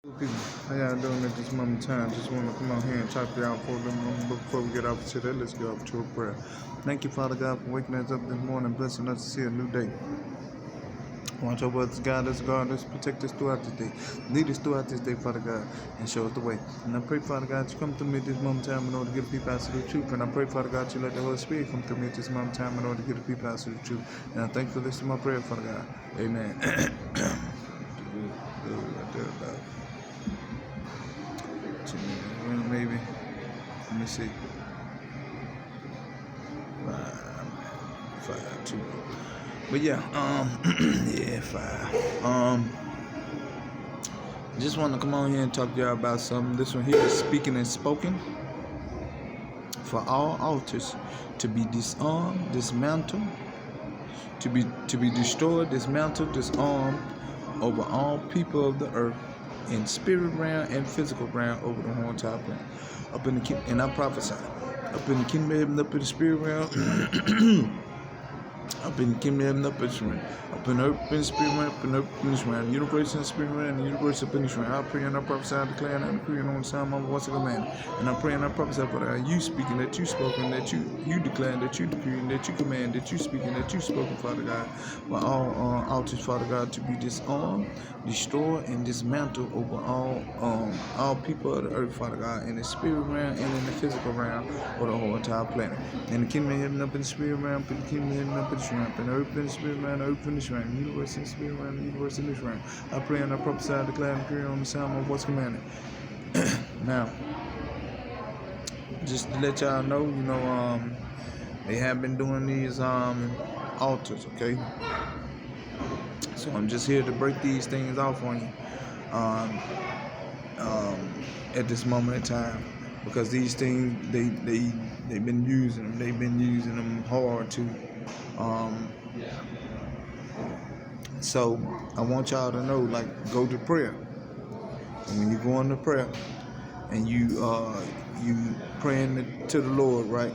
People, how y'all doing at this moment in time? Just want to come out here and talk to y'all for a little moment before we get off to that. Let's go up to a prayer. Thank you, Father God, for waking us up this morning, blessing us to see a new day. Watch over us, guide us, guard us, protect us throughout this day. Lead us throughout this day, Father God, and show us the way. And I pray, Father God, you come through me at this moment in time in order to get the people out to the truth. And I pray, Father God, you let the Holy Spirit come through me at this moment in time in order to get the people out to the truth. And I thank you for listening to my prayer, Father God. Amen. Maybe. Let me see. 5, 2. But yeah, yeah, 5. Just want to come on here and talk to y'all about something. This one here is speaking and spoken for all altars to be disarmed, dismantled, to be destroyed, dismantled, disarmed over all people of the earth, in spirit realm and physical realm over the whole entire planet. Up in the and I prophesy, up in the kingdom of heaven, up in the spirit realm, up in the kingdom of heaven, up in this realm, up in the earth, in the spirit realm, up in the earth, in this realm, universe in the spirit realm, the universe up in this realm. I pray and I prophesy, I declare and I decree on the sound of my voice of command. And I pray and I prophesy for that you speaking, that you spoken, that you declare, that you decree, that you command, that you speaking, that you spoken, Father God, for all altars, Father God, to be disarmed, destroyed, and dismantled over all people of the earth, Father God, in the spirit realm and in the physical realm of the whole entire planet. In the kingdom of heaven, up in the spirit realm, up in the kingdom of heaven, up in the realm, in the earth, in the spirit realm, the earth, in this realm, universe in the spirit realm, the universe in this realm. I pray and I prophesy, I declare and decree on the sound of what's commanded. Now, just to let y'all know, they have been doing these altars, okay? So I'm just here to break these things off on you at this moment in time, because these things they've been using them. They've been using them hard too. So I want y'all to know, like, go to prayer. And when you go into prayer and you praying to the Lord, right?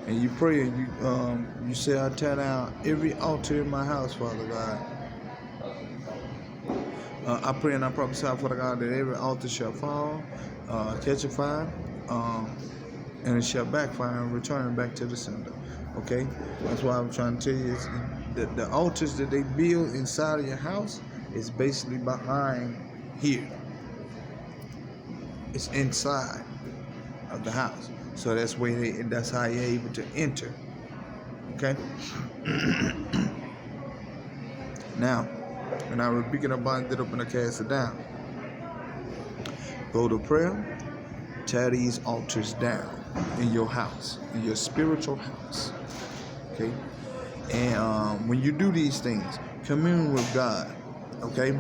And you pray and you say, I tear down every altar in my house, Father God. I pray and I prophesy, Father God, that every altar shall fall, catch a fire, and it shall backfire and return back to the sender. Okay? That's why I'm trying to tell you is that the altars that they build inside of your house is basically behind here. It's inside of the house. So that's how you're able to enter. Okay? Now, when I rebuke it, I bind it up and I cast it down. Go to prayer, tear these altars down in your house, in your spiritual house. Okay? And when you do these things, commune with God. Okay?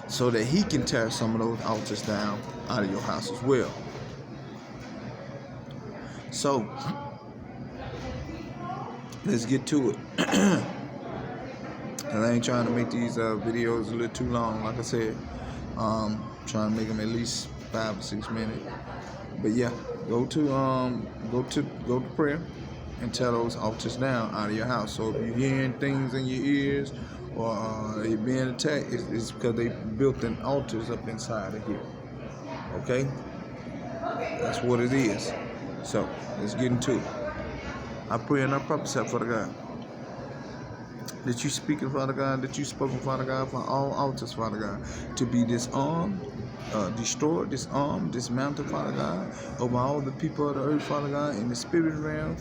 So that He can tear some of those altars down out of your house as well. So, let's get to it. And I ain't trying to make these videos a little too long. Like I said, trying to make them at least 5 or 6 minutes. But yeah, go to prayer and tear those altars down out of your house. So if you're hearing things in your ears or you're being attacked, it's because they built an altars up inside of here. Okay? That's what it is. So let's get into it. I pray and I prophesy, Father God, that you speaking, Father God, that you spoken, Father God, for all altars, Father God, to be disarmed, destroyed, disarmed, dismantled, Father God, over all the people of the earth, Father God, in the spirit realm,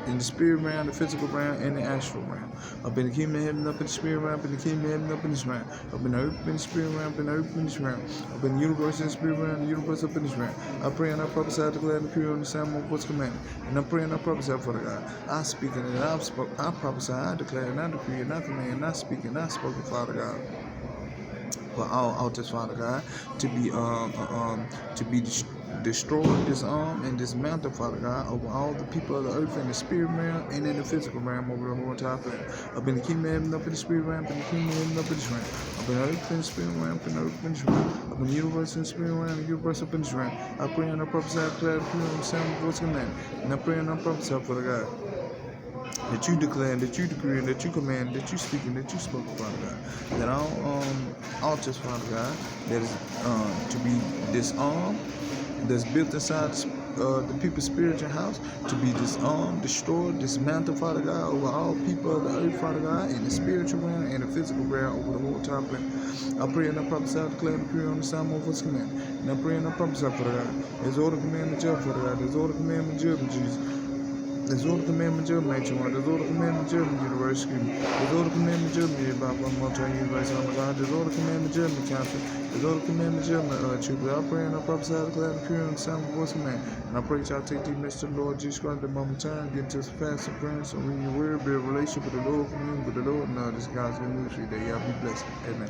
in the spirit realm, the physical realm, and the astral realm. Up in the kingdom of heaven, up in the spirit realm, up in the kingdom of heaven, up in this realm. Up in the earth, in the spirit realm, up in the earth, in this realm. Up in the universe, in the spirit realm, the universe, up in this realm. I pray and I prophesy, declare and decree on the sound of what's commanded. And I pray and I prophesy, Father God. I speak and I prophesy, I declare and I decree and I command and I speak and I spoken, Father God, for all altars, Father God, to be destroyed, disarmed, and dismantled, Father God, over all the people of the earth in the spirit realm and in the physical realm over the whole entire planet. Up in the kingdom of heaven, up in the spirit realm, up in the kingdom of heaven, up in this realm. Up in the earth in the spirit realm, up in the earth in this realm. Up in the universe in the spirit realm, the universe up in this realm. I pray and I prophesy, I declare, decree on the sound of what's commanded. And I pray and I prophesy, Father God, that you declare, that you decree, and that you command, that you speak, and that you spoke, Father God. That all altars, Father God, that is to be disarmed, that's built inside the people's spiritual house, to be disarmed, destroyed, dismantled, Father God, over all people of the earth, Father God, in the spiritual realm and the physical realm, over the whole entire planet. I pray and I prophesy, declare and decree on the Psalm of His command. And I pray and I prophesy, Father God. There's all the commandment of Father God. There's all the commandment of Jesus. There's all the commandment of nature one. There's all the commandment of universe. There's all the commandment of me about one multi-universe on the God. There's all the commandment of me country. There's all the commandment of truth. I pray and I prophesy, declare and decree on the Psalm of His command. And I pray that y'all take these messages to the Lord Jesus Christ at the moment of time. Get to fast and praying. So when your word, build a relationship with the Lord, commune with the Lord. And this God's good news for you. Y'all be blessed. Amen.